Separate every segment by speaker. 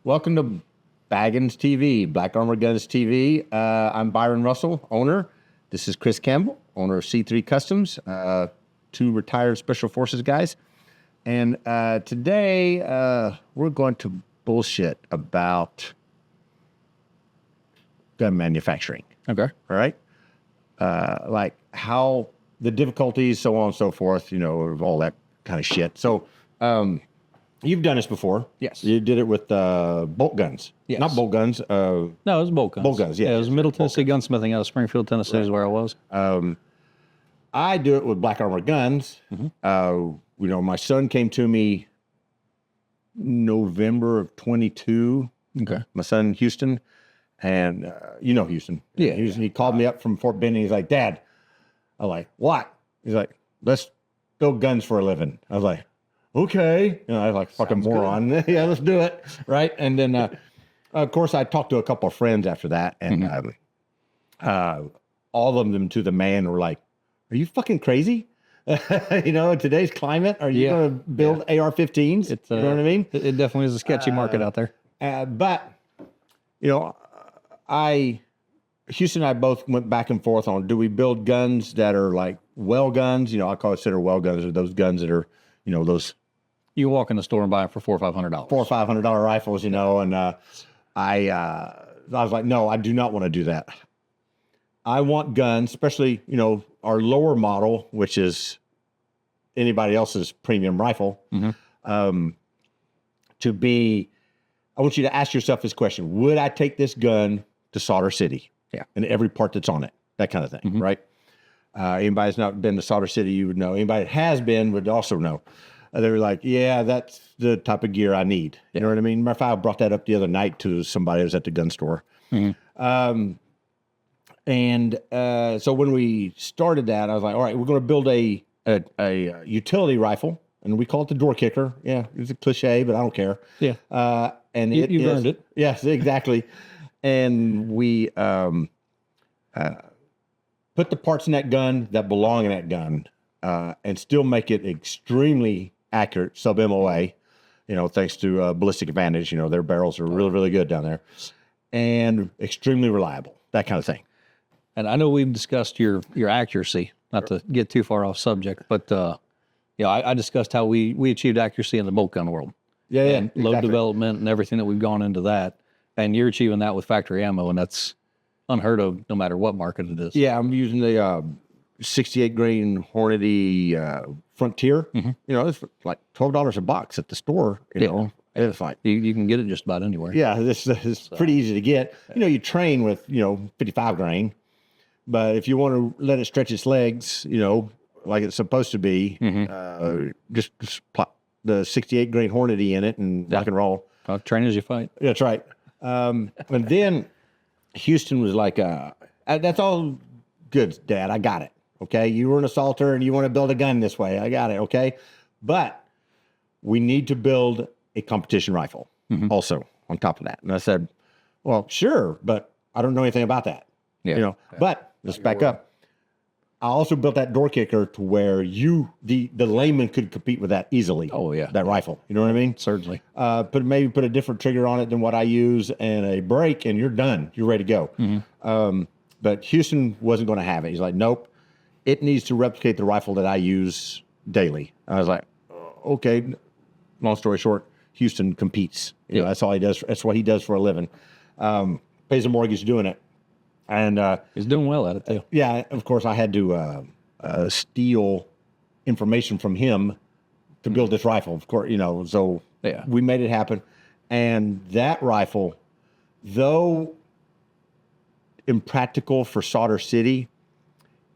Speaker 1: Welcome to Baggins TV, Black Armor Guns TV. I'm Byron Russell, owner. This is Chris Campbell, owner of C3 Customs, two retired Special Forces guys. And today we're going to bullshit about gun manufacturing.
Speaker 2: Okay.
Speaker 1: All right? Like how the difficulties, so on and so forth, you know, all that kind of shit. So, you've done this before.
Speaker 2: Yes.
Speaker 1: You did it with bolt guns.
Speaker 2: Yes.
Speaker 1: Not bolt guns.
Speaker 2: No, it was bolt guns.
Speaker 1: Bolt guns, yeah.
Speaker 2: It was Middle Tennessee Gunsmithing out of Springfield, Tennessee is where I was.
Speaker 1: I do it with Black Armor Guns. You know, my son came to me November of 22.
Speaker 2: Okay.
Speaker 1: My son, Houston. And you know Houston.
Speaker 2: Yeah.
Speaker 1: He called me up from Fort Benning. He's like, Dad. I'm like, what? He's like, let's build guns for a living. I was like, okay. You know, I was like, fucking
Speaker 2: Sounds
Speaker 1: moron. Yeah, let's do it. Right. And then, of course, I talked to a couple of friends after that. And all of them to the man were like, are you fucking crazy? You know, in today's climate, are you going to build AR-15s? You know what I mean?
Speaker 2: It definitely is a sketchy market out there.
Speaker 1: But, you know, Houston and I both went back and forth on, do we build guns that are like well guns? You know, I consider well guns are those guns that are, you know, those.
Speaker 2: You walk in the store and buy them for $400 or $500.
Speaker 1: $400 or $500 rifles, you know, and I was like, no, I do not want to do that. I want guns, especially, you know, our lower model, which is anybody else's premium rifle, to be, I want you to ask yourself this question. Would I take this gun to Solder City?
Speaker 2: Yeah.
Speaker 1: And every part that's on it, that kind of thing, right? Anybody that's not been to Solder City, you would know. Anybody that has been would also know. They were like, yeah, that's the type of gear I need. You know what I mean? Matter of fact, I brought that up the other night to somebody who was at the gun store. So when we started that, I was like, all right, we're going to build a utility rifle, and we call it the door kicker. Yeah, it's a cliche, but I don't care.
Speaker 2: Yeah.
Speaker 1: And
Speaker 2: you've earned it.
Speaker 1: Yes, exactly. And we put the parts in that gun that belong in that gun, and still make it extremely accurate, sub-MOA, you know, thanks to Ballistic Advantage. You know, their barrels are really, really good down there, and extremely reliable, that kind of thing.
Speaker 2: And I know we've discussed your accuracy, not to get too far off subject, but you know, I discussed how we achieved accuracy in the bolt gun world.
Speaker 1: Yeah,
Speaker 2: and load development and everything that we've gone into that. And you're achieving that with factory ammo, and that's unheard of no matter what market it is.
Speaker 1: Yeah, I'm using the 68 grain Hornady Frontier. You know, it's like $12 a box at the store. You know, it's like
Speaker 2: you can get it just about anywhere.
Speaker 1: Yeah, this is pretty easy to get. You know, you train with 55 grain, but if you want to let it stretch its legs, you know, like it's supposed to be, just plop the 68 grain Hornady in it and rock and roll.
Speaker 2: Train as you fight.
Speaker 1: Yeah, that's right. And then Houston was like, that's all good, Dad. I got it. Okay. You were an assaulter and you want to build a gun this way. I got it. Okay. But we need to build a competition rifle also on top of that. And I said, well, sure, but I don't know anything about that.
Speaker 2: Yeah.
Speaker 1: You know, but let's back up. I also built that door kicker to where the layman could compete with that easily.
Speaker 2: Oh, yeah.
Speaker 1: That rifle. You know what I mean?
Speaker 2: Certainly.
Speaker 1: Maybe put a different trigger on it than what I use and a brake, and you're done. You're ready to go. But Houston wasn't going to have it. He's like, nope. It needs to replicate the rifle that I use daily. I was like, okay. Long story short, Houston competes. You know, that's all he does. That's what he does for a living. Pays a mortgage doing it. And
Speaker 2: he's doing well at it too.
Speaker 1: Yeah, of course, I had to steal information from him to build this rifle. Of course, you know, so we made it happen. And that rifle, though impractical for Solder City,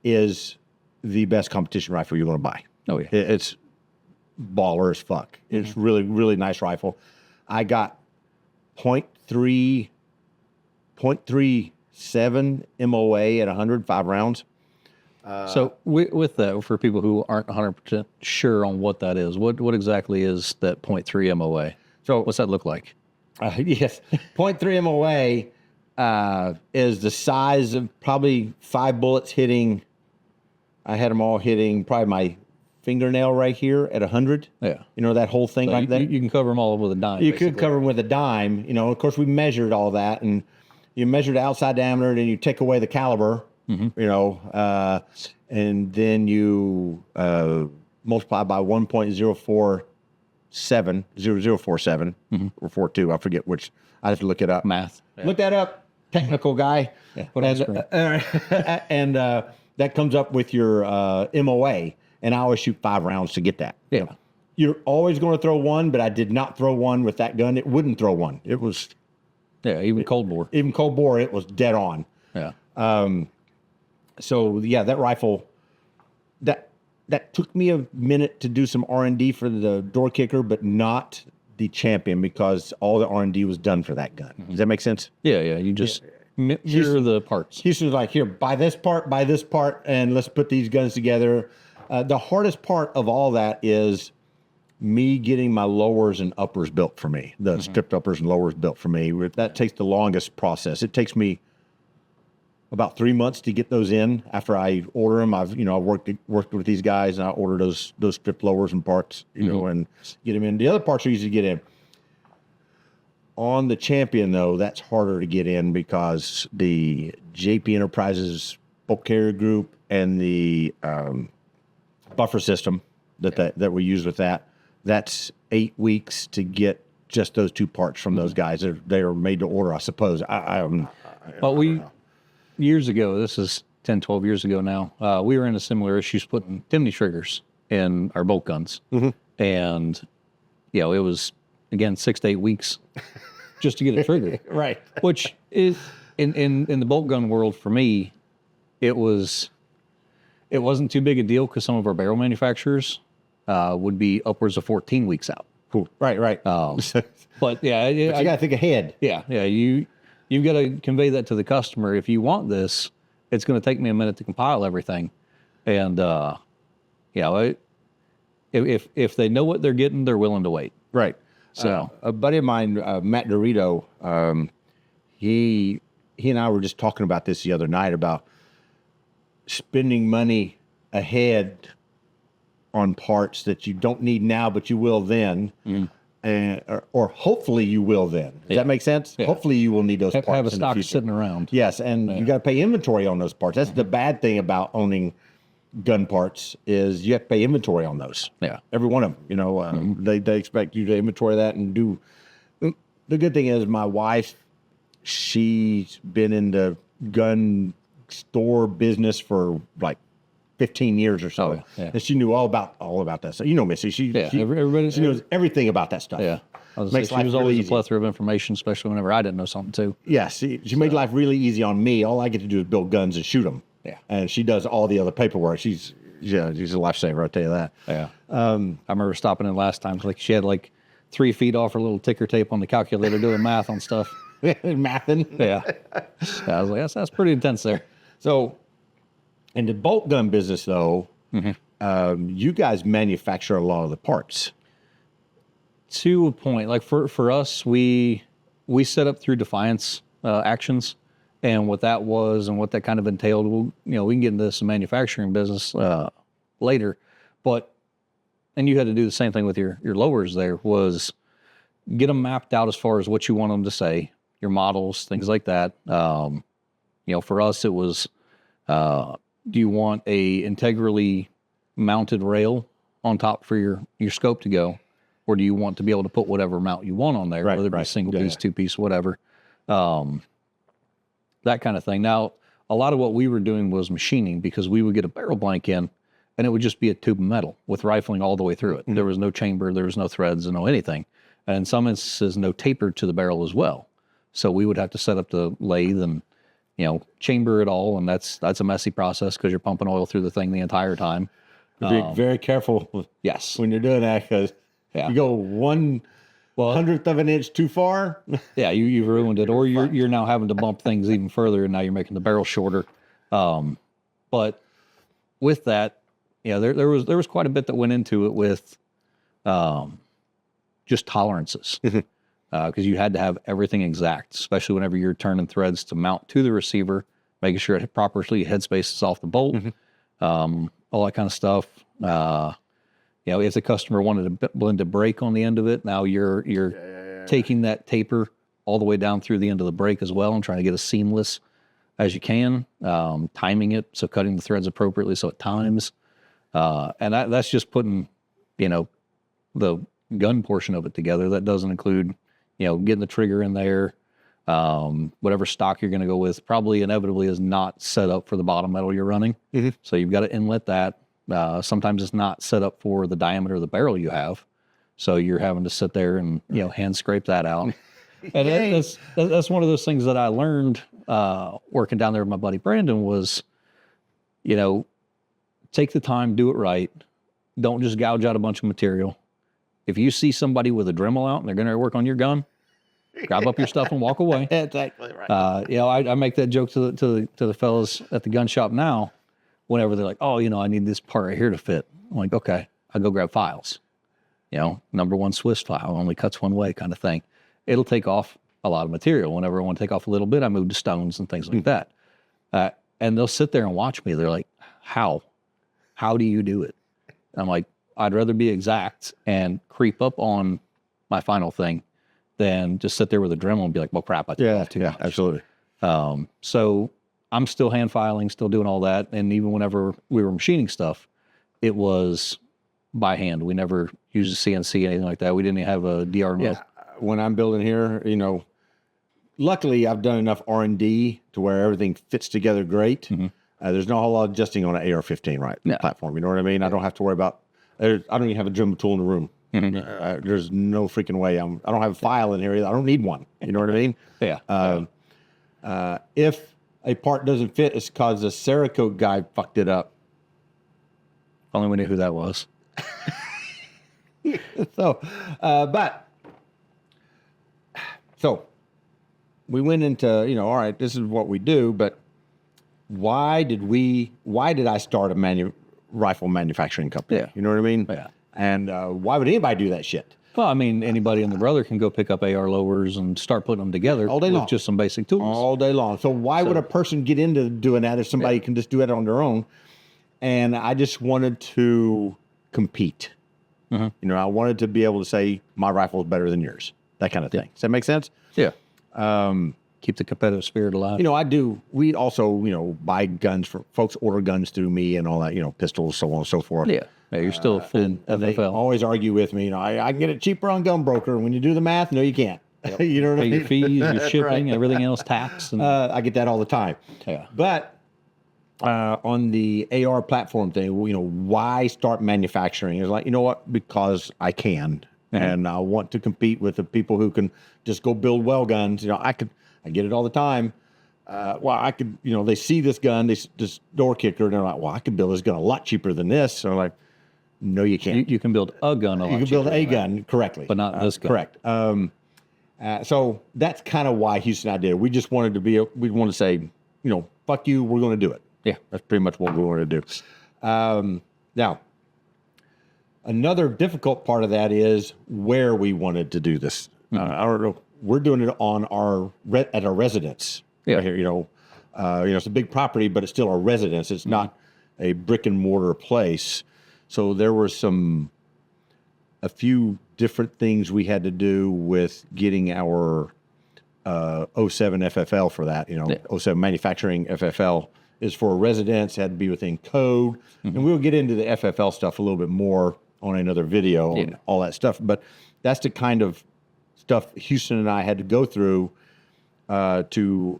Speaker 1: is the best competition rifle you're going to buy.
Speaker 2: Oh yeah,
Speaker 1: it's baller as fuck. It's really, really nice rifle. I got 0.37 MOA at 105 rounds.
Speaker 2: So with that, for people who aren't 100% sure on what that is, what exactly is that 0.3 MOA? So what's that look like?
Speaker 1: Yes, 0.3 MOA is the size of probably 5 bullets hitting. I had them all hitting probably my fingernail right here at 100.
Speaker 2: Yeah.
Speaker 1: You know, that whole thing
Speaker 2: So
Speaker 1: like that?
Speaker 2: You can cover them all with a dime.
Speaker 1: You
Speaker 2: basically.
Speaker 1: could cover them with a dime. You know, of course, we measured all that, and you measure the outside diameter, and you take away the caliber, you know, and then you multiply by 1.047, or 42. I forget which. I have to look it up.
Speaker 2: Math. Yeah.
Speaker 1: Look that up, technical guy.
Speaker 2: Yeah, put it on the screen.
Speaker 1: And that comes up with your MOA, and I always shoot 5 rounds to get that.
Speaker 2: Yeah.
Speaker 1: You're always going to throw one, but I did not throw one with that gun. It wouldn't throw one. It was
Speaker 2: Yeah, even cold bore.
Speaker 1: even cold bore. It was dead on.
Speaker 2: Yeah.
Speaker 1: So yeah, that rifle, that took me a minute to do some R&D for the door kicker, but not the Champion, because all the R&D was done for that gun. Does that make sense?
Speaker 2: Yeah, yeah. You just mirror the parts.
Speaker 1: Houston's like, here, buy this part, and let's put these guns together. The hardest part of all that is me getting my lowers and uppers built for me, the stripped uppers and lowers built for me. That takes the longest process. It takes me about 3 months to get those in after I order them. I've worked with these guys, and I order those stripped lowers and parts, and get them in. The other parts are easy to get in. On the Champion, though, that's harder to get in because the JP Enterprises bulk carrier group and the buffer system that we use with that's 8 weeks to get just those 2 parts from those guys. They are made to order, I suppose.
Speaker 2: Years ago, this is 10, 12 years ago now, we were in a similar issue putting Timney triggers in our bolt guns. And, it was, again, 6 to 8 weeks just to get a trigger.
Speaker 1: Right.
Speaker 2: Which is, in the bolt gun world, for me, it wasn't too big a deal because some of our barrel manufacturers would be upwards of 14 weeks out.
Speaker 1: Cool. Right.
Speaker 2: But, yeah.
Speaker 1: You got to think ahead.
Speaker 2: Yeah. You've got to convey that to the customer. If you want this, it's going to take me a minute to compile everything. And, if they know what they're getting, they're willing to wait.
Speaker 1: Right.
Speaker 2: So
Speaker 1: a buddy of mine, Matt Dorito, he and I were just talking about this the other night about spending money ahead on parts that you don't need now, but you will then. Or hopefully you will then. Does that make sense? Yeah. Hopefully you will need those parts.
Speaker 2: Have a stock sitting around.
Speaker 1: Yes, and you got to pay inventory on those parts. That's the bad thing about owning gun parts is you have to pay inventory on those.
Speaker 2: Yeah,
Speaker 1: every one of them. They expect you to inventory that and do. The good thing is my wife, she's been in the gun store business for like 15 years or so. And she knew all about that stuff. Missy, she knows everything about that stuff.
Speaker 2: Yeah.
Speaker 1: Makes
Speaker 2: she
Speaker 1: life
Speaker 2: was
Speaker 1: really
Speaker 2: always
Speaker 1: easy.
Speaker 2: a plethora of information, especially whenever I didn't know something too.
Speaker 1: Yes, she made life really easy on me. All I get to do is build guns and shoot them.
Speaker 2: Yeah.
Speaker 1: And she does all the other paperwork. She's a lifesaver, I'll tell you that.
Speaker 2: Yeah. I remember stopping in last time. Like she had 3 feet off her little ticker tape on the calculator doing math on stuff.
Speaker 1: Mathing.
Speaker 2: Yeah. I was like, that's pretty intense there.
Speaker 1: So in the bolt gun business, though, you guys manufacture a lot of the parts.
Speaker 2: To a point, like for us, we set up through Defiance actions, and what that was and what that kind of entailed. We can get into some manufacturing business later, and you had to do the same thing with your lowers. There was get them mapped out as far as what you want them to say, your models, things like that. For us, it was. Do you want a integrally mounted rail on top for your scope to go, or do you want to be able to put whatever mount you want on there, whether it be single piece, 2-piece, whatever, that kind of thing. Now, a lot of what we were doing was machining because we would get a barrel blank in, and it would just be a tube of metal with rifling all the way through it. There was no chamber, there was no threads, and no anything, and in some instances, no taper to the barrel as well. So we would have to set up the lathe and chamber it all, and that's a messy process because you're pumping oil through the thing the entire time.
Speaker 1: Be very careful.
Speaker 2: Yes,
Speaker 1: when you're doing that because you go 1/100th of an inch too far.
Speaker 2: Yeah, you've ruined it, or you're now having to bump things even further, and now you're making the barrel shorter. But with that, there was quite a bit that went into it with just tolerances. Because you had to have everything exact, especially whenever you're turning threads to mount to the receiver, making sure it properly headspaces off the bolt, all that kind of stuff. if the customer wanted a blended brake on the end of it, now you're taking that taper all the way down through the end of the brake as well and trying to get as seamless as you can, timing it, so cutting the threads appropriately so it times. And that's just putting, the gun portion of it together. That doesn't include, getting the trigger in there, whatever stock you're going to go with, probably inevitably is not set up for the bottom metal you're running. Mm-hmm. So you've got to inlet that. Sometimes it's not set up for the diameter of the barrel you have. So you're having to sit there and, hand scrape that out. And that's one of those things that I learned working down there with my buddy Brandon was, take the time, do it right. Don't just gouge out a bunch of material. If you see somebody with a Dremel out and they're going to work on your gun, grab up your stuff and walk away.
Speaker 1: Exactly right.
Speaker 2: I make that joke to the fellas at the gun shop now. Whenever they're like, oh, I need this part right here to fit. I'm like, okay, I'll go grab files. Number 1 Swiss file only cuts one way kind of thing. It'll take off a lot of material. Whenever I want to take off a little bit, I move to stones and things like that. And they'll sit there and watch me. They're like, how? How do you do it? And I'm like, I'd rather be exact and creep up on my final thing than just sit there with a Dremel and be like, well, crap, I took off too much.
Speaker 1: Absolutely.
Speaker 2: So I'm still hand filing, still doing all that. And even whenever we were machining stuff, it was by hand. We never used a CNC, anything like that. We didn't even have a DR mill.
Speaker 1: Yeah. When I'm building here, luckily I've done enough R&D to where everything fits together great. Mm-hmm. There's no whole lot of adjusting on an AR-15 platform. You know what I mean? I don't have to worry about, I don't even have a Dremel tool in the room. Mm-hmm. There's no freaking way. I don't have a file in here either. I don't need one. You know what I mean?
Speaker 2: Yeah.
Speaker 1: If a part doesn't fit, it's because the Cerakote guy fucked it up.
Speaker 2: Only we knew who that was.
Speaker 1: So we went into, all right, this is what we do, but why did I start a rifle manufacturing company?
Speaker 2: Yeah.
Speaker 1: You know what I mean?
Speaker 2: Yeah.
Speaker 1: And why would anybody do that shit?
Speaker 2: Well, I mean, anybody and the brother can go pick up AR lowers and start putting them together
Speaker 1: all day long.
Speaker 2: With just some basic tools.
Speaker 1: All day long. So why would a person get into doing that if somebody can just do it on their own? And I just wanted to compete. Mm-hmm. I wanted to be able to say my rifle is better than yours. That kind of thing. Does that make sense?
Speaker 2: Yeah. Keep the competitive spirit alive.
Speaker 1: We also, buy guns for folks, order guns through me and all that, pistols, so on and so forth.
Speaker 2: Yeah. Yeah, you're still full FFL.
Speaker 1: They always argue with me, I can get it cheaper on Gunbroker. And when you do the math, no, you can't. Yep. You know what I mean?
Speaker 2: Your fees, your shipping, everything else, tax. And...
Speaker 1: I get that all the time.
Speaker 2: Yeah.
Speaker 1: But on the AR platform thing, why start manufacturing? It's like, you know what? Because I can. Mm-hmm. And I want to compete with the people who can just go build well guns. I get it all the time. I could, they see this gun, this door kicker, and they're like, well, I could build this gun a lot cheaper than this. So I'm like, no, you can't.
Speaker 2: You can build a gun a lot cheaper.
Speaker 1: You can build a gun correctly.
Speaker 2: But not this gun.
Speaker 1: Correct. So that's kind of why Houston and I did it. We just wanted we want to say, fuck you, we're going to do it.
Speaker 2: Yeah.
Speaker 1: That's pretty much what we wanted to do. Now, another difficult part of that is where we wanted to do this. Mm-hmm. I don't know. We're doing it on at our residence.
Speaker 2: Yeah.
Speaker 1: Right here, it's a big property, but it's still our residence. It's not a brick and mortar place. So there were a few different things we had to do with getting our 07 FFL for that. 07 manufacturing FFL is for a residence, had to be within code. Mm-hmm. And we'll get into the FFL stuff a little bit more on another video on all that stuff. But that's the kind of stuff Houston and I had to go through to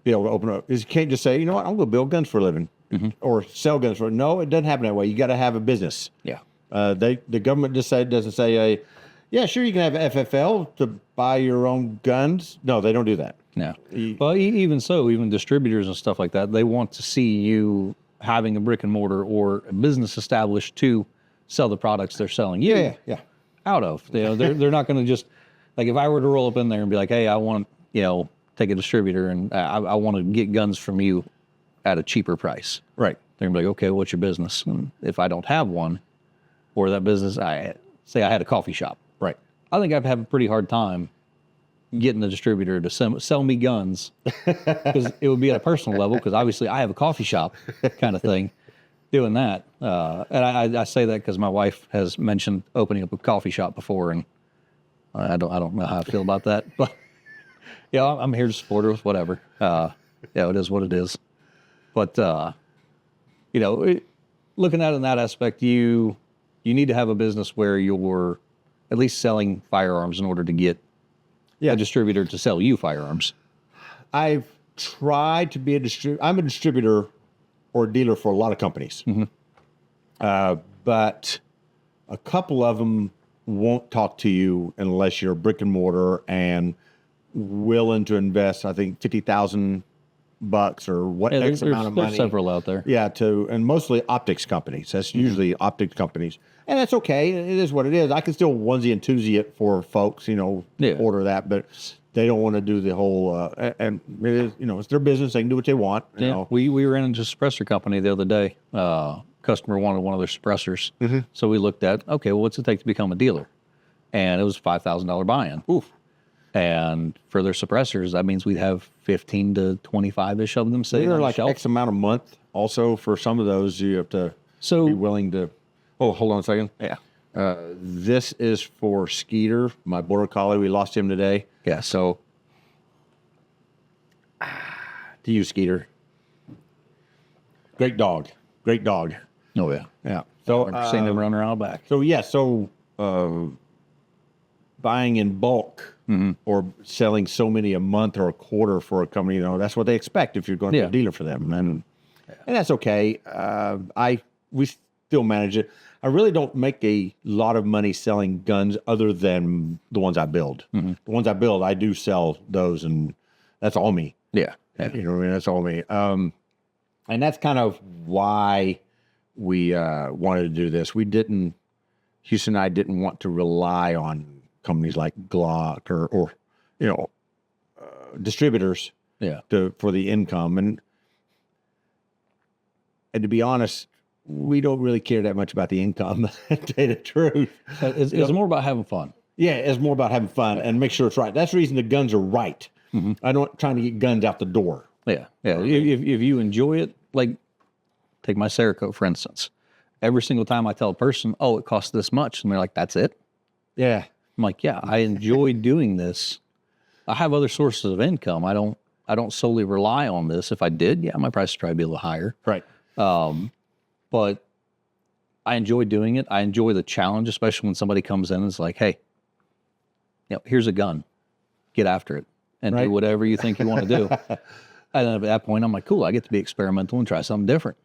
Speaker 1: be able to open up. Is you can't just say, I'm going to build guns for a living or sell guns for. No, it doesn't happen that way. You got to have a business.
Speaker 2: Yeah.
Speaker 1: The government doesn't say, yeah, sure, you can have FFL to buy your own guns. No, they don't do that.
Speaker 2: No. Well, even so, even distributors and stuff like that, they want to see you having a brick and mortar or a business established to sell the products they're selling you out of. They're not going to just, like, if I were to roll up in there and be like, hey, I want, take a distributor and I want to get guns from you at a cheaper price.
Speaker 1: Right.
Speaker 2: They're going to be like, okay, what's your business? And if I don't have one, or that business, I had a coffee shop.
Speaker 1: Right.
Speaker 2: I think I'd have a pretty hard time getting the distributor to sell me guns because it would be at a personal level because obviously I have a coffee shop kind of thing. doing that. And I say that because my wife has mentioned opening up a coffee shop before, and I don't know how I feel about that, but yeah, I'm here to support her with whatever. Yeah, it is what it is. But looking at it in that aspect, you need to have a business where you're at least selling firearms in order to get a distributor to sell you firearms.
Speaker 1: I've tried to be a distributor. I'm a distributor or a dealer for a lot of companies. But a couple of them won't talk to you unless you're brick and mortar and willing to invest, I think, $50,000 or what X amount of money.
Speaker 2: There's several out there.
Speaker 1: Yeah, and mostly optics companies. That's usually optics companies. And that's okay. It is what it is. I can still onesie and twosie it for folks, order that, but they don't want to do the whole, and it is, it's their business. They can do what they want. You know.
Speaker 2: We ran into a suppressor company the other day. Customer wanted one of their suppressors. So we looked at, okay, well, what's it take to become a dealer? And it was a $5,000 buy-in.
Speaker 1: Oof.
Speaker 2: And for their suppressors, that means we'd have 15 to 25-ish of them sitting on the shelf.
Speaker 1: X amount a month. Also, for some of those, you have to be willing to. Oh, hold on a second.
Speaker 2: Yeah.
Speaker 1: This is for Skeeter, my border collie. We lost him today.
Speaker 2: Yeah.
Speaker 1: So, to you, Skeeter. Great dog. Great dog.
Speaker 2: Oh, yeah.
Speaker 1: Yeah. So,
Speaker 2: I've seen them run around back.
Speaker 1: So, yeah. So, buying in bulk or selling so many a month or a quarter for a company, that's what they expect if you're going to be a dealer for them. And that's okay. We still manage it. I really don't make a lot of money selling guns other than the ones I build. The ones I build, I do sell those, and that's all me.
Speaker 2: Yeah.
Speaker 1: You know what I mean? That's all me. And that's kind of why we wanted to do this. Houston and I didn't want to rely on companies like Glock or distributors for the income. And to be honest, we don't really care that much about the income, to tell you the truth.
Speaker 2: It's more about having fun.
Speaker 1: Yeah, it's more about having fun and make sure it's right. That's the reason the guns are right. I'm not trying to get guns out the door.
Speaker 2: Yeah, yeah. If you enjoy it, like take my Cerakote, for instance. Every single time I tell a person, oh, it costs this much, and they're like, that's it?
Speaker 1: Yeah.
Speaker 2: I'm like, yeah, I enjoy doing this. I have other sources of income. I don't solely rely on this. If I did, my price would probably be a little higher.
Speaker 1: Right.
Speaker 2: But I enjoy doing it. I enjoy the challenge, especially when somebody comes in and is like, hey, here's a gun. Get after it and do whatever you think you want to do. And at that point, I'm like, cool, I get to be experimental and try something different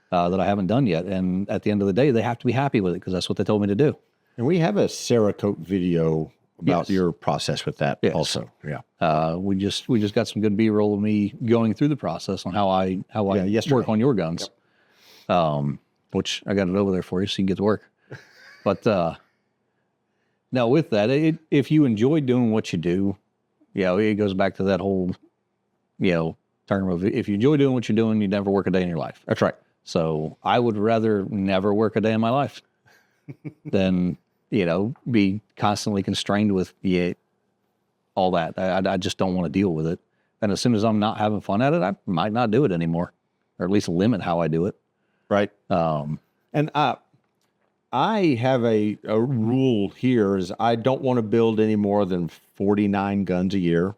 Speaker 2: that I haven't done yet. And at the end of the day, they have to be happy with it because that's what they told me to do.
Speaker 1: And we have a Cerakote video about your process with that also. Yeah.
Speaker 2: We just got some good B-roll of me going through the process on how I work on your guns. Yep. Which I got it over there for you so you can get to work. But now with that, if you enjoy doing what you do, it goes back to that whole, term of if you enjoy doing what you're doing, you never work a day in your life.
Speaker 1: That's right.
Speaker 2: So I would rather never work a day in my life than, be constantly constrained with all that. I just don't want to deal with it. And as soon as I'm not having fun at it, I might not do it anymore, or at least limit how I do it.
Speaker 1: Right. And I have a rule here is I don't want to build any more than 49 guns a year,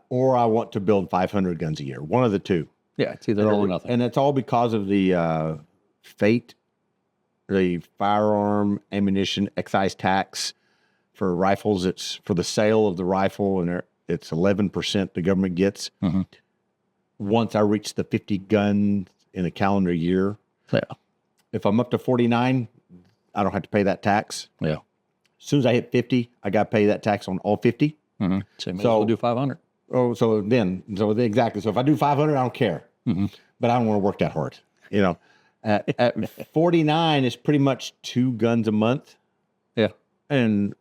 Speaker 1: or I want to build 500 guns a year. One of the two.
Speaker 2: Yeah, it's either all or nothing.
Speaker 1: And it's all because of the FATE, the firearm ammunition excise tax for rifles. It's for the sale of the rifle, and it's 11% the government gets. Once I reach the 50 guns in a calendar year.
Speaker 2: Yeah.
Speaker 1: If I'm up to 49, I don't have to pay that tax.
Speaker 2: Yeah.
Speaker 1: As soon as I hit 50, I got to pay that tax on all 50.
Speaker 2: So you may as well do 500.
Speaker 1: Oh, so exactly. So if I do 500, I don't care. But I don't want to work that hard. At 49 is pretty much 2 guns a month.
Speaker 2: Yeah.
Speaker 1: And,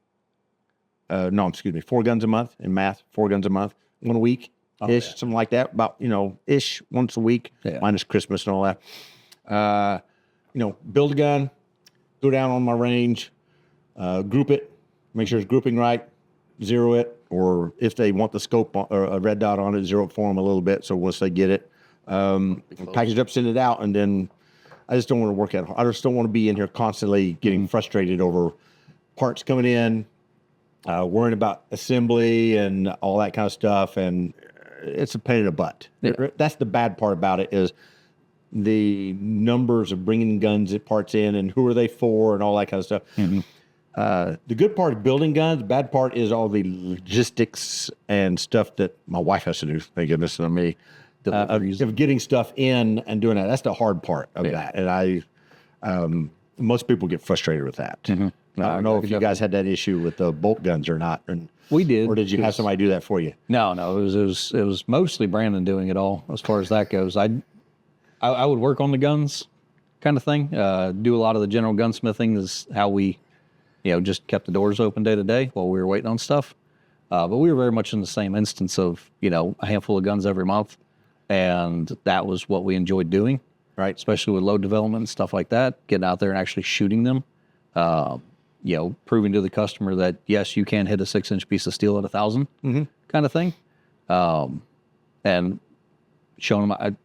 Speaker 1: 4 guns a month in math, 4 guns a month, 1 a week. Something like that, about, ish once a week, minus Christmas and all that. Build a gun, go down on my range, group it, make sure it's grouping right, zero it, or if they want the scope or a red dot on it, zero it for them a little bit. So once they get it, package it up, send it out, and then I just don't want to work at. I just don't want to be in here constantly getting frustrated over parts coming in, worrying about assembly and all that kind of stuff, and it's a pain in the butt.
Speaker 2: Yeah.
Speaker 1: That's the bad part about it is the numbers of bringing guns and parts in and who are they for and all that kind of stuff. The good part of building guns, the bad part is all the logistics and stuff that my wife has to do. Thank goodness, not me. Of getting stuff in and doing that. That's the hard part of that. And most people get frustrated with that. I don't know if you guys had that issue with the bolt guns or not. And,
Speaker 2: we did.
Speaker 1: Or did you have somebody do that for you?
Speaker 2: No, it was mostly Brandon doing it all as far as that goes. I would work on the guns kind of thing. Do a lot of the general gunsmithing is how we, just kept the doors open day to day while we were waiting on stuff. But we were very much in the same instance of, a handful of guns every month. And that was what we enjoyed doing, right? Especially with load development and stuff like that, getting out there and actually shooting them, proving to the customer that, yes, you can hit a 6-inch piece of steel at 1,000 kind of thing. And showing them,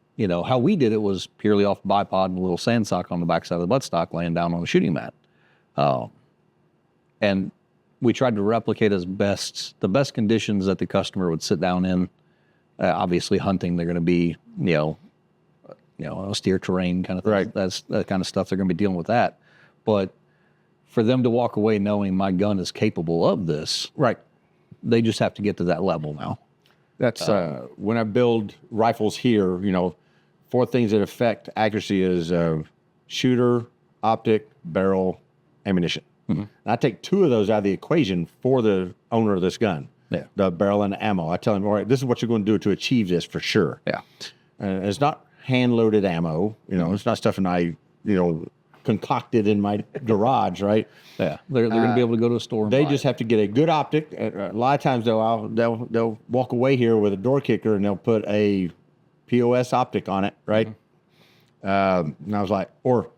Speaker 2: how we did it was purely off bipod and a little sand sock on the backside of the buttstock laying down on a shooting mat. And we tried to replicate the best conditions that the customer would sit down in. Obviously, hunting, they're going to be, austere terrain kind of thing.
Speaker 1: Right.
Speaker 2: That's that kind of stuff. They're going to be dealing with that. But for them to walk away knowing my gun is capable of this,
Speaker 1: right?
Speaker 2: They just have to get to that level now.
Speaker 1: That's when I build rifles here. 4 things that affect accuracy is shooter, optic, barrel, ammunition. And I take 2 of those out of the equation for the owner of this gun.
Speaker 2: Yeah.
Speaker 1: The barrel and the ammo. I tell him, all right, this is what you're going to do to achieve this for sure.
Speaker 2: Yeah.
Speaker 1: It's not hand-loaded ammo. It's not stuff that I, concocted in my garage, right?
Speaker 2: Yeah. They're going to be able to go to a store and
Speaker 1: They
Speaker 2: buy
Speaker 1: just
Speaker 2: it.
Speaker 1: have to get a good optic. A lot of times, they'll walk away here with a door kicker and they'll put a POS optic on it, right? And I was like, or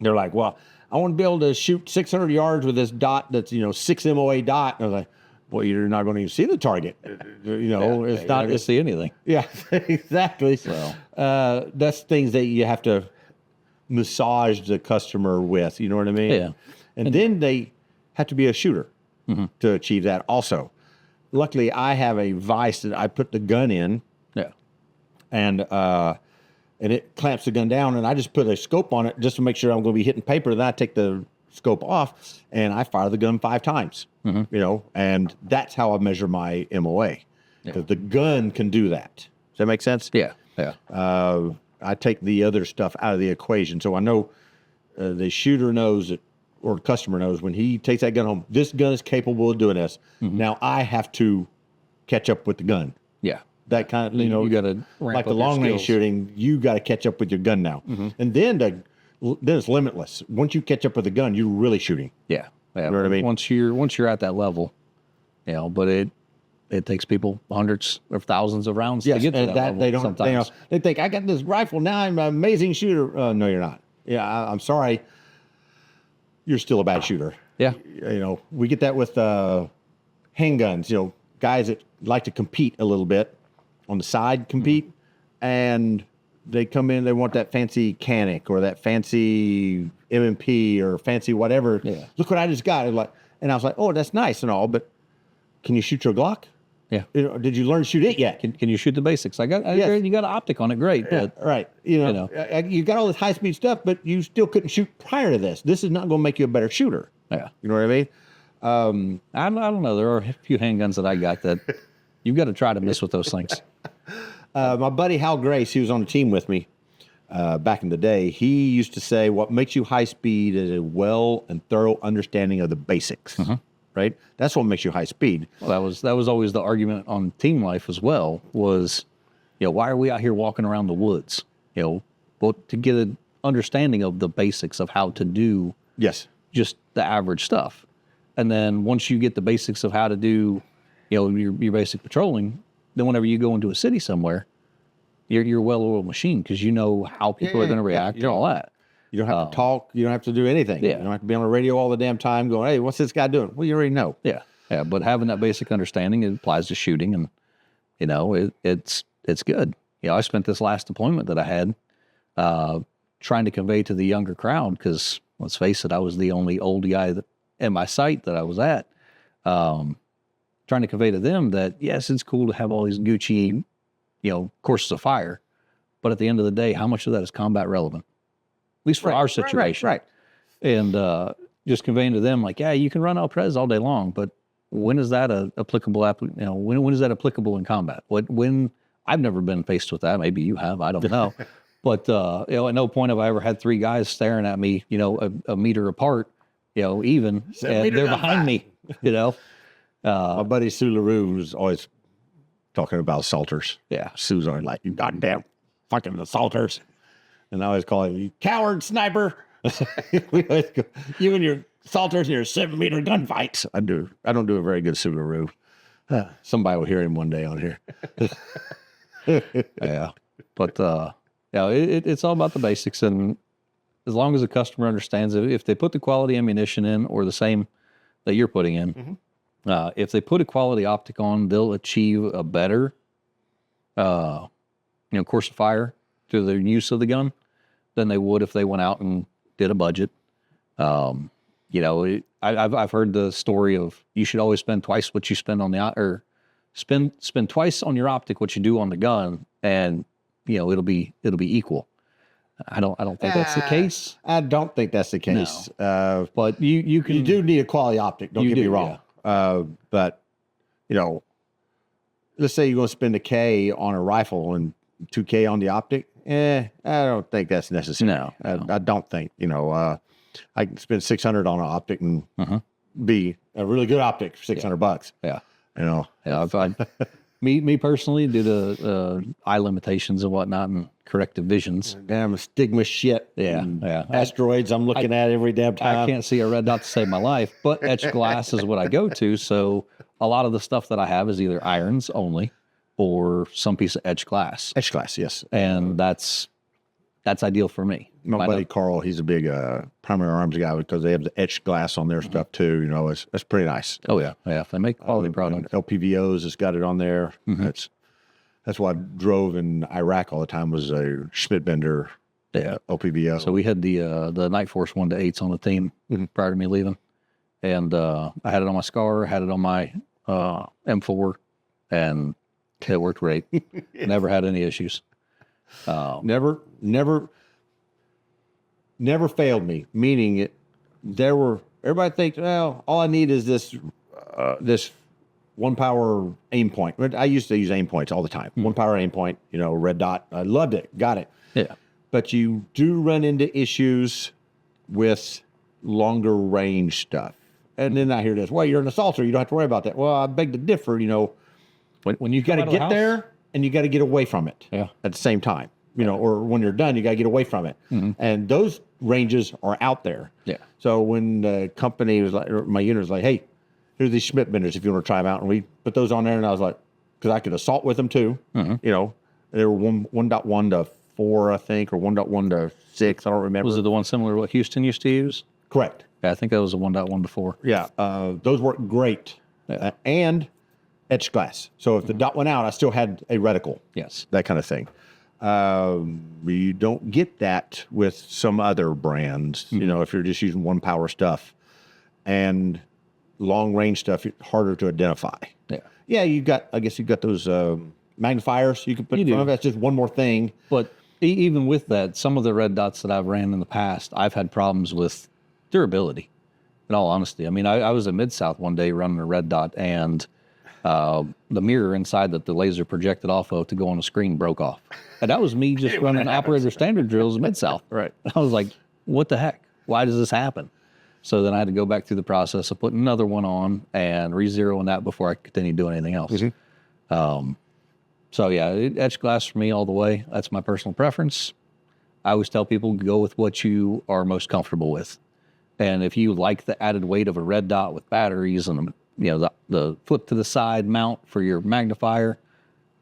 Speaker 1: they're like, well, I want to be able to shoot 600 yards with this dot that's, 6 MOA dot. And I was like, well, you're not going to even see the target. It's not
Speaker 2: to see anything.
Speaker 1: Yeah, exactly. So that's things that you have to massage the customer with. You know what I mean?
Speaker 2: Yeah.
Speaker 1: And then they have to be a shooter to achieve that also. Luckily, I have a vise that I put the gun in.
Speaker 2: Yeah.
Speaker 1: And it clamps the gun down, and I just put a scope on it just to make sure I'm going to be hitting paper. Then I take the scope off, and I fire the gun 5 times. And that's how I measure my MOA. Because the gun can do that. Does that make sense?
Speaker 2: Yeah. Yeah.
Speaker 1: I take the other stuff out of the equation. So I know the shooter knows that, or the customer knows when he takes that gun home, this gun is capable of doing this. Now I have to catch up with the gun.
Speaker 2: Yeah.
Speaker 1: That kind of,
Speaker 2: you got to
Speaker 1: like the long range shooting, you got to catch up with your gun now. And then it's limitless. Once you catch up with the gun, you're really shooting.
Speaker 2: Yeah. Yeah.
Speaker 1: You know what I mean?
Speaker 2: Once you're at that level, but it takes people hundreds or thousands of rounds to get to that level.
Speaker 1: They don't.
Speaker 2: Sometimes.
Speaker 1: They think I got this rifle now. I'm an amazing shooter. No, you're not. Yeah, I'm sorry. You're still a bad shooter.
Speaker 2: Yeah.
Speaker 1: We get that with handguns. Guys that like to compete a little bit on the side, compete, and they come in. They want that fancy Canic or that fancy M&P or fancy whatever.
Speaker 2: Yeah.
Speaker 1: Look what I just got. And I was like, oh, that's nice and all, but can you shoot your Glock?
Speaker 2: Yeah.
Speaker 1: Did you learn to shoot it yet?
Speaker 2: Can you shoot the basics? You got an optic on it, great.
Speaker 1: Yeah,
Speaker 2: But
Speaker 1: right. You got all this high speed stuff, but you still couldn't shoot prior to this. This is not going to make you a better shooter.
Speaker 2: Yeah.
Speaker 1: You know what I mean?
Speaker 2: I don't know. There are a few handguns that I got that you've got to try to mess with those things.
Speaker 1: My buddy Hal Grace, he was on the team with me back in the day. He used to say, what makes you high speed is a well and thorough understanding of the basics. Right? That's what makes you high speed.
Speaker 2: Well, that was always the argument on team life as well, was, why are we out here walking around the woods? Well, to get an understanding of the basics of how to do just the average stuff. And then once you get the basics of how to do, your basic patrolling, then whenever you go into a city somewhere, you're a well-oiled machine because you know how people are going to react and all that.
Speaker 1: You don't have to talk. You don't have to do anything.
Speaker 2: Yeah.
Speaker 1: You don't have to be on the radio all the damn time going, hey, what's this guy doing? Well, you already know.
Speaker 2: Yeah. Yeah. But having that basic understanding, it applies to shooting, and, it's good. I spent this last deployment that I had trying to convey to the younger crowd, because let's face it, I was the only old guy at my site that I was at. Trying to convey to them that, yes, it's cool to have all these Gucci, courses of fire, but at the end of the day, how much of that is combat relevant? At least for our situation.
Speaker 1: Right.
Speaker 2: And just conveying to them, like, yeah, you can run Alprez all day long, but when is that applicable? When is that applicable in combat? When I've never been faced with that. Maybe you have. I don't know. But at no point have I ever had three guys staring at me, a meter apart, even, and they're behind me,
Speaker 1: My buddy Sue LaRue was always talking about assaulters.
Speaker 2: Yeah.
Speaker 1: Sue's always like, you goddamn fucking assaulters. And I always call him, you coward sniper. We always go, you and your assaulters and your 7-meter gunfights. I don't do a very good Sue LaRue. Somebody will hear him one day on here.
Speaker 2: Yeah. But, it's all about the basics. And as long as the customer understands it, if they put the quality ammunition in or the same that you're putting in, if they put a quality optic on, they'll achieve a better, course of fire through their use of the gun than they would if they went out and did a budget. I've heard the story of you should always spend twice what you spend on spend twice on your optic what you do on the gun, and it'll be equal. I don't think that's the case.
Speaker 1: I don't think that's the case.
Speaker 2: No. But you
Speaker 1: do need a quality optic. Don't get me wrong.
Speaker 2: Yeah.
Speaker 1: But let's say you're going to spend $1,000 on a rifle and $2,000 on the optic. I don't think that's necessary.
Speaker 2: No.
Speaker 1: I don't think. I can spend $600 on an optic and be a really good optic for $600.
Speaker 2: Yeah.
Speaker 1: Yeah.
Speaker 2: Me personally, due to eye limitations and whatnot and corrective visions.
Speaker 1: Damn stigma shit.
Speaker 2: Yeah.
Speaker 1: Asteroids I'm looking at every damn time.
Speaker 2: I can't see a red dot to save my life, but etched glass is what I go to. So a lot of the stuff that I have is either irons only or some piece of etched glass.
Speaker 1: Etched glass, yes.
Speaker 2: And that's ideal for me.
Speaker 1: My buddy Carl, he's a big primary arms guy because they have the etched glass on their stuff too. It's pretty nice.
Speaker 2: Oh yeah. If they make quality products.
Speaker 1: LPVOs has got it on there. That's why I drove in Iraq all the time was a Schmidt-Bender LPVO.
Speaker 2: So we had the Night Force 1-8s on the team prior to me leaving. And I had it on my Scar, had it on my M4, and it worked great. Never had any issues.
Speaker 1: Never failed me. Meaning everybody thinks, well, all I need is this one power aim point. I used to use aim points all the time. One power aim point, red dot. I loved it. Got it.
Speaker 2: Yeah.
Speaker 1: But you do run into issues with longer range stuff. And then I hear this, well, you're an assaulter. You don't have to worry about that. Well, I beg to differ. When you got to get there and you got to get away from it at the same time, or when you're done, you got to get away from it. And those ranges are out there. Yeah. So when the company was like, my unit was like, hey, here's these Schmidt-Benders if you want to try them out. And we put those on there, and I was like, because I could assault with them too. They were 1.1 to 4, I think, or 1.1 to 6. I don't remember.
Speaker 2: Was it the one similar to what Houston used to use?
Speaker 1: Correct.
Speaker 2: Yeah, I think that was a 1.1 to 4.
Speaker 1: Yeah. Those work great. And etched glass. So if the dot went out, I still had a reticle.
Speaker 2: Yes.
Speaker 1: That kind of thing. You don't get that with some other brands, if you're just using one power stuff. And long range stuff, it's harder to identify. Yeah. Yeah, you've got those magnifiers you can put in front of it. That's just one more thing.
Speaker 2: But even with that, some of the red dots that I've ran in the past, I've had problems with durability, in all honesty. I mean, I was at Mid-South one day running a red dot, and the mirror inside that the laser projected off of to go on the screen broke off. And that was me just running operator standard drills at Mid-South.
Speaker 1: Right.
Speaker 2: I was like, what the heck? Why does this happen? So then I had to go back through the process of putting another one on and re-zeroing that before I continued doing anything else. So yeah, etched glass for me all the way. That's my personal preference. I always tell people, go with what you are most comfortable with. And if you like the added weight of a red dot with batteries and the flip to the side mount for your magnifier,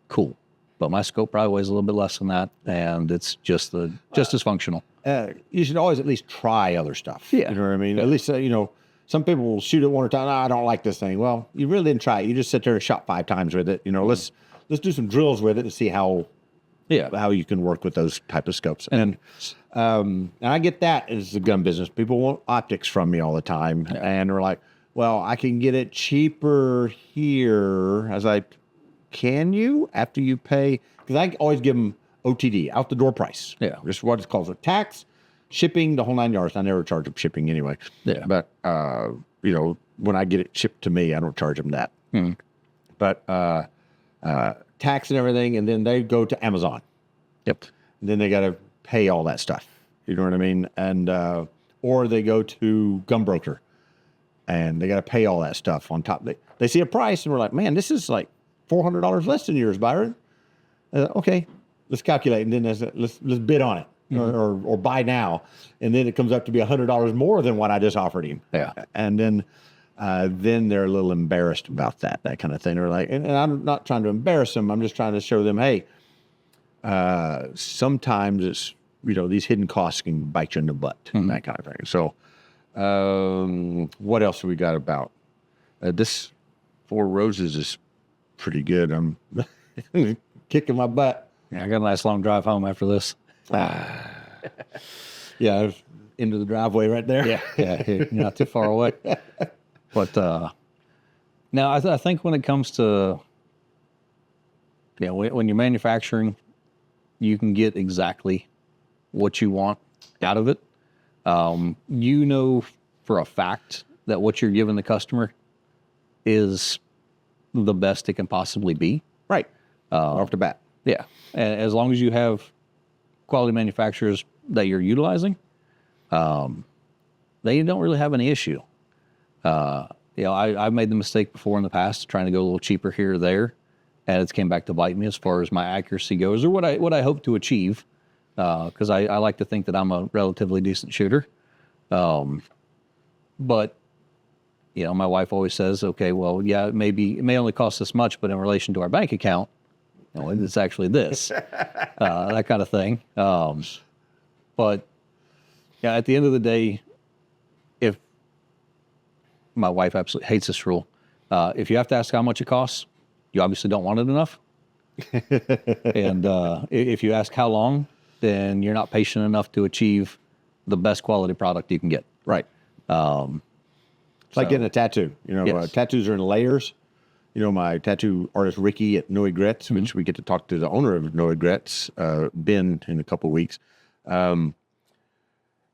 Speaker 2: cool. But my scope probably weighs a little bit less than that, and it's just as functional.
Speaker 1: You should always at least try other stuff.
Speaker 2: Yeah.
Speaker 1: You know what I mean? Yeah. At least, some people will shoot it one time. I don't like this thing. Well, you really didn't try it. You just sit there and shot 5 times with it. Let's do some drills with it to see how
Speaker 2: Yeah.
Speaker 1: how you can work with those type of scopes. And I get that as the gun business. People want optics from me all the time, and they're like, "Well, I can get it cheaper here." I was like, "Can you? After you pay?" Because I always give them OTD, out the door price.
Speaker 2: Yeah.
Speaker 1: Just what it's called, so tax, shipping, the whole 9 yards. I never charge them shipping anyway.
Speaker 2: Yeah.
Speaker 1: But when I get it shipped to me, I don't charge them that. But tax and everything, and then they go to Amazon.
Speaker 2: Yep.
Speaker 1: And then they got to pay all that stuff. You know what I mean? And or they go to gun broker, and they got to pay all that stuff on top. They see a price, and we're like, "Man, this is like $400 less than yours, Byron." Okay, let's calculate, and then let's bid on it, or buy now, and then it comes up to be $100 more than what I just offered him.
Speaker 2: Yeah.
Speaker 1: And then they're a little embarrassed about that kind of thing. They're like, and I'm not trying to embarrass them. I'm just trying to show them, hey, sometimes it's, these hidden costs can bite you in the butt, and that kind of thing. So, what else have we got about this? Four Roses is pretty good. I'm kicking my butt.
Speaker 2: Yeah, I got a nice long drive home after this.
Speaker 1: Yeah, into the driveway right there.
Speaker 2: Yeah, you're not too far away. But now I think when it comes to, when you're manufacturing, you can get exactly what you want out of it. For a fact that what you're giving the customer is the best it can possibly be.
Speaker 1: Right. Off the bat.
Speaker 2: Yeah. And as long as you have quality manufacturers that you're utilizing, they don't really have any issue. I've made the mistake before in the past trying to go a little cheaper here or there, and it's came back to bite me as far as my accuracy goes, or what I hope to achieve, because I like to think that I'm a relatively decent shooter. But my wife always says, okay, well, yeah, it may only cost this much, but in relation to our bank account, it's actually this, that kind of thing. But at the end of the day, if my wife absolutely hates this rule, if you have to ask how much it costs, you obviously don't want it enough. And if you ask how long, then you're not patient enough to achieve the best quality product you can get.
Speaker 1: Right. It's like getting a tattoo.
Speaker 2: Yes.
Speaker 1: Tattoos are in layers. My tattoo artist, Ricky at No Regrets, which we get to talk to the owner of No Regrets, Ben, in a couple of weeks.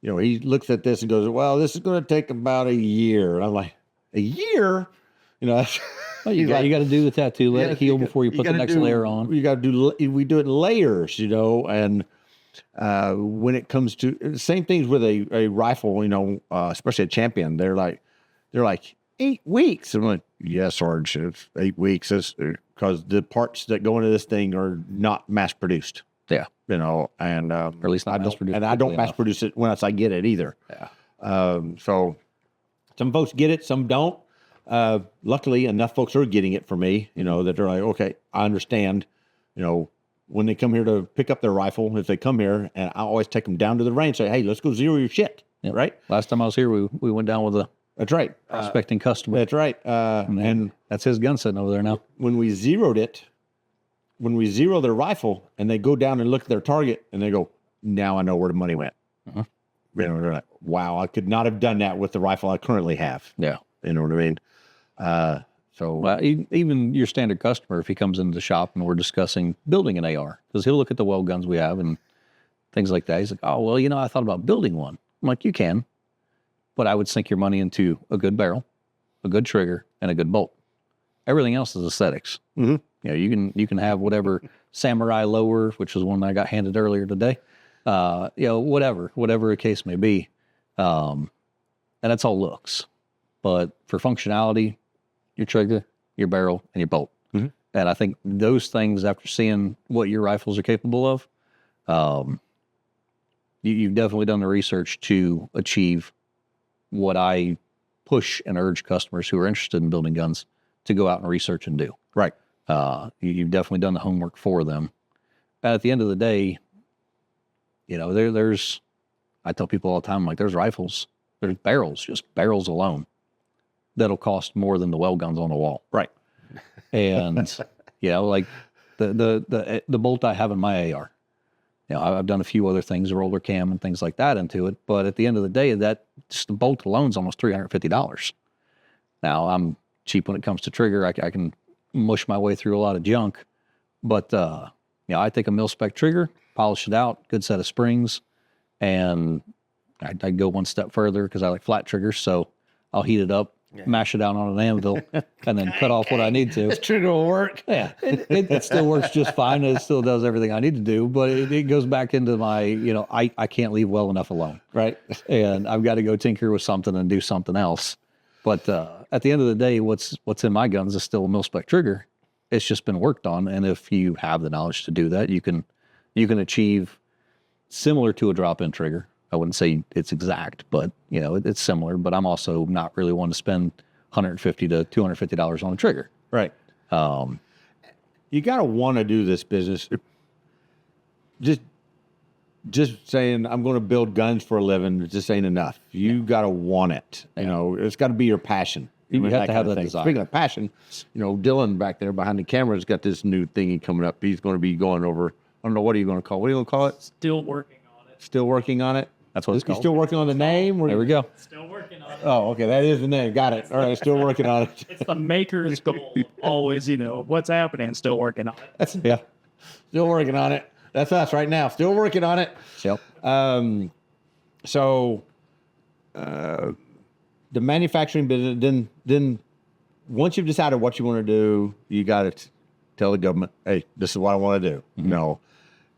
Speaker 1: He looks at this and goes, well, this is going to take about a year. And I'm like, a year? That's,
Speaker 2: well, you got to do the tattoo, let it heal before you put the next layer on.
Speaker 1: You got to we do it in layers, and when it comes to same things with a rifle, especially a Champion, they're like 8 weeks. I'm like, yeah, Sarge, it's 8 weeks. Because the parts that go into this thing are not mass produced.
Speaker 2: Yeah.
Speaker 1: And
Speaker 2: or at least not mass produced.
Speaker 1: And I don't mass produce it once I get it either.
Speaker 2: Yeah.
Speaker 1: So some folks get it, some don't. Luckily, enough folks are getting it for me, that they're like, okay, I understand. When they come here to pick up their rifle, if they come here, and I always take them down to the range, say, hey, let's go zero your shit. Yep. Right?
Speaker 2: Last time I was here, we went down with a
Speaker 1: That's right.
Speaker 2: prospecting customer.
Speaker 1: That's right. And
Speaker 2: that's his gun sitting over there now.
Speaker 1: when we zero their rifle, and they go down and look at their target, and they go, now I know where the money went. They're like, wow, I could not have done that with the rifle I currently have.
Speaker 2: Yeah.
Speaker 1: You know what I mean?
Speaker 2: Well, even your standard customer, if he comes into the shop and we're discussing building an AR, because he'll look at the well guns we have and things like that. He's like, oh, well, I thought about building one. I'm like, you can, but I would sink your money into a good barrel, a good trigger, and a good bolt. Everything else is aesthetics.
Speaker 1: Mm-hmm.
Speaker 2: You can have whatever samurai lower, which was one I got handed earlier today. Whatever the case may be. And that's all looks. But for functionality, your trigger, your barrel, and your bolt.
Speaker 1: Mm-hmm.
Speaker 2: And I think those things, after seeing what your rifles are capable of, you've definitely done the research to achieve what I push and urge customers who are interested in building guns to go out and research and do.
Speaker 1: Right.
Speaker 2: You've definitely done the homework for them. And at the end of the day, there's, I tell people all the time, like, there's rifles, there's barrels, just barrels alone, that'll cost more than the well guns on the wall.
Speaker 1: Right.
Speaker 2: And, like The bolt I have in my AR. You know, I've done a few other things, roller cam and things like that into it. But at the end of the day, that just the bolt alone is almost $350. Now I'm cheap when it comes to trigger. I can mush my way through a lot of junk, but you know, I take a mil spec trigger, polish it out, good set of springs, and I go one step further because I like flat triggers. So I'll heat it up, mash it out on an anvil, and then cut off what I need to.
Speaker 1: This trigger will work.
Speaker 2: Yeah, it still works just fine. It still does everything I need to do, but it goes back into my, you know, I can't leave well enough alone.
Speaker 1: Right.
Speaker 2: And I've got to go tinker with something and do something else. But at the end of the day, what's in my guns is still a mil spec trigger. It's just been worked on. And if you have the knowledge to do that, you can achieve similar to a drop-in trigger. I wouldn't say it's exact, but you know, it's similar, but I'm also not really one to spend $150 to $250 on a trigger.
Speaker 1: Right. You got to want to do this business. Just saying I'm going to build guns for a living just ain't enough. You got to want it. You know, it's got to be your passion.
Speaker 2: You have to have that desire.
Speaker 1: Speaking of passion, you know, Dylan back there behind the camera has got this new thingy coming up. He's going to be going over, I don't know, what are you going to call it? What are you going to call it?
Speaker 3: Still working on it.
Speaker 1: Still working on it?
Speaker 2: That's what it's
Speaker 1: You
Speaker 2: called.
Speaker 1: still working on the name?
Speaker 2: There we go.
Speaker 3: Still working on it.
Speaker 1: Oh, okay. That is the name. Got it. All right. Still working on it.
Speaker 3: It's the maker's goal. Always, you know, what's happening, still working on it.
Speaker 2: Yeah.
Speaker 1: Still working on it. That's us right now. Still working on it.
Speaker 2: Yep.
Speaker 1: So the manufacturing business, then once you've decided what you want to do, you got to tell the government, hey, this is what I want to do.
Speaker 2: Mm-hmm.
Speaker 1: No.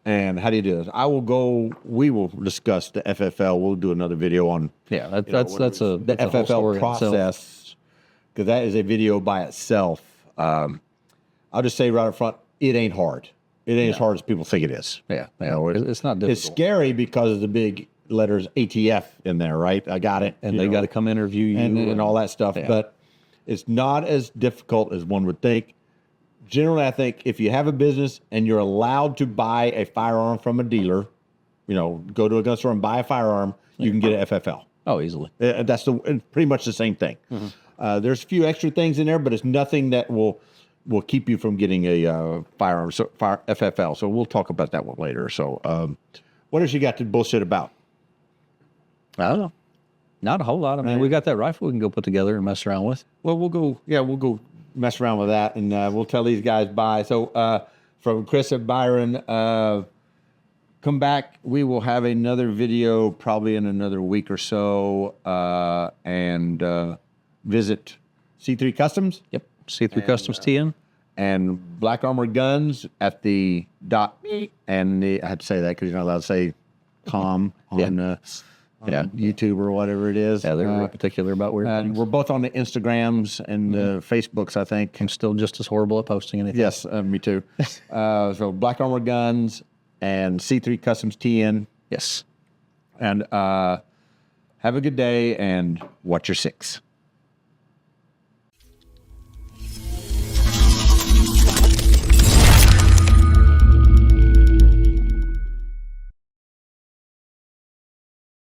Speaker 1: And how do you do this? We will discuss the FFL. We'll do another video on
Speaker 2: the
Speaker 1: FFL
Speaker 2: whole
Speaker 1: process, because that is a video by itself. I'll just say right up front, it ain't hard. It ain't as hard as people think it is.
Speaker 2: Yeah.
Speaker 1: You know,
Speaker 2: It's not difficult.
Speaker 1: it's scary because of the big letters ATF in there, right? I got it.
Speaker 2: And they got to come interview you
Speaker 1: and all that stuff.
Speaker 2: Yeah.
Speaker 1: But it's not as difficult as one would think. Generally, I think if you have a business and you're allowed to buy a firearm from a dealer, you know, go to a gun store and buy a firearm, you can get an FFL.
Speaker 2: Oh, easily.
Speaker 1: That's pretty much the same thing. Mm-hmm. There's a few extra things in there, but it's nothing that will keep you from getting a firearm FFL. So we'll talk about that one later. So what else you got to bullshit about?
Speaker 2: I don't know. Not a whole lot. I mean, we got that rifle we can go put together and mess around with.
Speaker 1: Well, we'll go mess around with that, and we'll tell these guys bye. So from Chris and Byron, come back. We will have another video probably in another week or so, and visit C3 Customs.
Speaker 2: Yep. C3 Customs TN.
Speaker 1: And Black Armor Guns at the .me. And I had to say that because you're not allowed to say com on YouTube or whatever it is.
Speaker 2: Yeah, they're real particular about weird
Speaker 1: and
Speaker 2: things.
Speaker 1: we're both on the Instagrams and the Facebooks, I think.
Speaker 2: I'm still just as horrible at posting anything.
Speaker 1: Yes, me too. So Black Armor Guns and C3 Customs TN.
Speaker 2: Yes.
Speaker 1: And have a good day and watch your six.